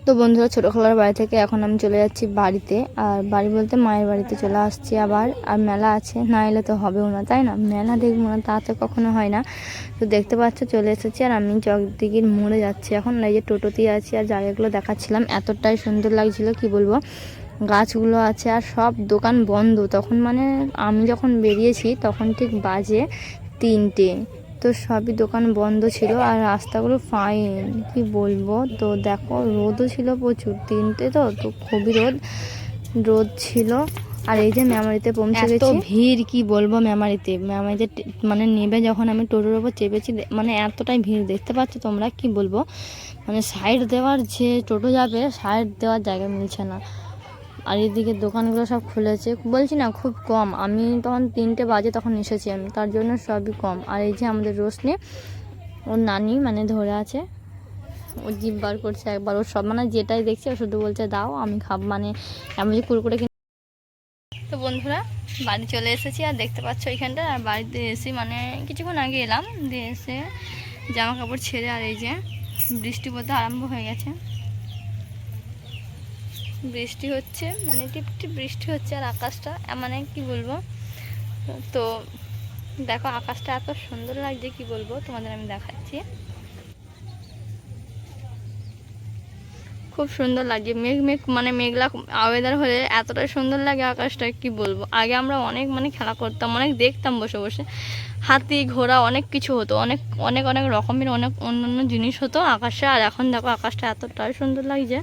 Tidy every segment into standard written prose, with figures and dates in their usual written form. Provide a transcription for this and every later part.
তো বন্ধুরা, ছোটোখালার বাড়ি থেকে এখন আমি চলে যাচ্ছি বাড়িতে। আর বাড়ি বলতে মায়ের বাড়িতে চলে আসছি আবার। আর মেলা আছে, না এলে তো হবেও না, তাই না? মেলা দেখবো না তা তো কখনো হয় না। তো দেখতে পাচ্ছ চলে এসেছি, আর আমি চকদিঘির মোড়ে যাচ্ছি এখন। এই যে টোটোতেই আছি, আর জায়গাগুলো দেখাচ্ছিলাম, এতটাই সুন্দর লাগছিল কি বলবো। গাছগুলো আছে আর সব দোকান বন্ধ তখন, মানে আমি যখন বেরিয়েছি তখন ঠিক বাজে 3টে। তো সবই দোকান বন্ধ ছিল, আর রাস্তাগুলো ফাইন কি বলবো। তো দেখো রোদও ছিল প্রচুর, 3টে তো তো খুবই রোদ ছিল। আর এই যে মেমারিতে পৌঁছে গেছি। ভিড় কি বলবো, মেমারিতে মানে নেবে যখন আমি টোটোর ওপর চেপেছি, মানে এতটাই ভিড় দেখতে পাচ্ছ তোমরা, কি বলবো। মানে সাইড দেওয়ার, যে টোটো যাবে সাইড দেওয়ার জায়গা মিলছে না। আর এদিকে দোকানগুলো সব খুলেছে, বলছি না খুব কম। আমি তখন 3টে বাজে তখন এসেছি আমি, তার জন্য সবই কম। আর এই যে আমাদের রোশনি, ওর নানি মানে ধরে আছে, ও জিভ বার করছে একবার। ওর সব মানে যেটাই দেখছে ও শুধু বলছে দাও আমি খাব, মানে আমি যে কুরকুরে কিনে। তো বন্ধুরা, বাড়ি চলে এসেছি, আর দেখতে পাচ্ছ ওইখানটা। আর বাড়িতে এসে মানে কিছুক্ষণ আগে এলাম, দিয়ে এসে জামা কাপড় ছেড়ে, আর এই যে বৃষ্টি পড়তে আরম্ভ হয়ে গেছে। বৃষ্টি হচ্ছে, মানে টিপটিপ বৃষ্টি হচ্ছে। আর আকাশটা মানে কি বলবো, তো দেখো আকাশটা এত সুন্দর লাগছে কি বলবো তোমাদের, আমি দেখাচ্ছি। খুব সুন্দর লাগে, মানে মেঘলা ওয়েদার হলে এতটা সুন্দর লাগে আকাশটা কি বলবো। আগে আমরা অনেক মানে খেলা করতাম, অনেক দেখতাম বসে বসে, হাতি ঘোড়া অনেক কিছু হতো, অনেক অনেক অনেক রকমের অনেক অন্যান্য জিনিস হতো আকাশে। আর এখন দেখো আকাশটা এতটাই সুন্দর লাগছে,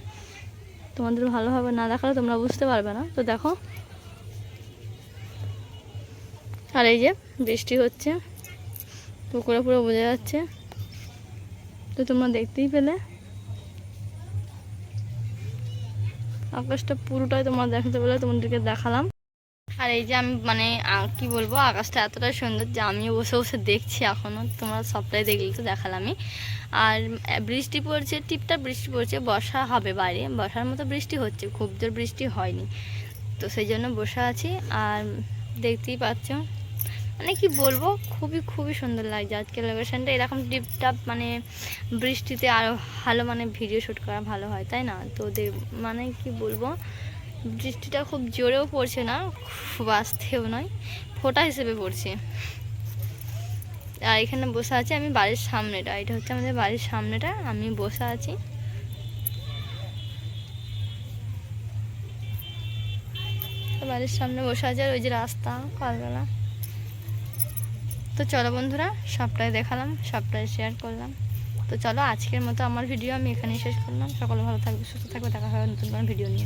তোমাদের ভালোভাবে না দেখালে তোমরা বুঝতে পারবে না। তো দেখো, আর এই যে বৃষ্টি হচ্ছে, পুকুরে পুরো বোঝা যাচ্ছে। তো তোমরা দেখতেই পেলে আকাশটা পুরোটাই তোমরা দেখতে পেলে, তোমাদেরকে দেখালাম। আর এই যে আমি মানে কি বলবো, আকাশটা এতটাই সুন্দর যে আমিও বসে বসে দেখছি এখনও, তোমরা সবটাই দেখলে তো দেখালামই। আর বৃষ্টি পড়ছে, টিপটাপ বৃষ্টি পড়ছে, বর্ষা হবে বাইরে, বর্ষার মতো বৃষ্টি হচ্ছে, খুব জোর বৃষ্টি হয়নি। তো সেই জন্য বসে আছি। আর দেখতেই পাচ্ছ মানে কি বলবো, খুবই খুবই সুন্দর লাগছে আজকের লোকেশনটা। এরকম টিপটাপ মানে বৃষ্টিতে আরও ভালো মানে ভিডিও শ্যুট করা ভালো হয়, তাই না? তো মানে কি বলবো, বৃষ্টিটা খুব জোরেও পড়ছে না, খুব আস্তেও নয়, ফোঁটা হিসেবে পড়ছে। আর এখানে বসে আছি আমি বাড়ির সামনেটা, এটা হচ্ছে আমাদের বাড়ির সামনেটা, আমি বসে আছি। বাড়ির সামনে বসে আছে, আর ওই যে রাস্তা কালবেলা। তো চলো বন্ধুরা, সবটাই দেখালাম, সবটাই শেয়ার করলাম। তো চলো আজকের মতো আমার ভিডিও আমি এখানেই শেষ করলাম। সকলে ভালো থাকবে, সুস্থ থাকবে, দেখা হবে নতুন কোনো ভিডিও নিয়ে।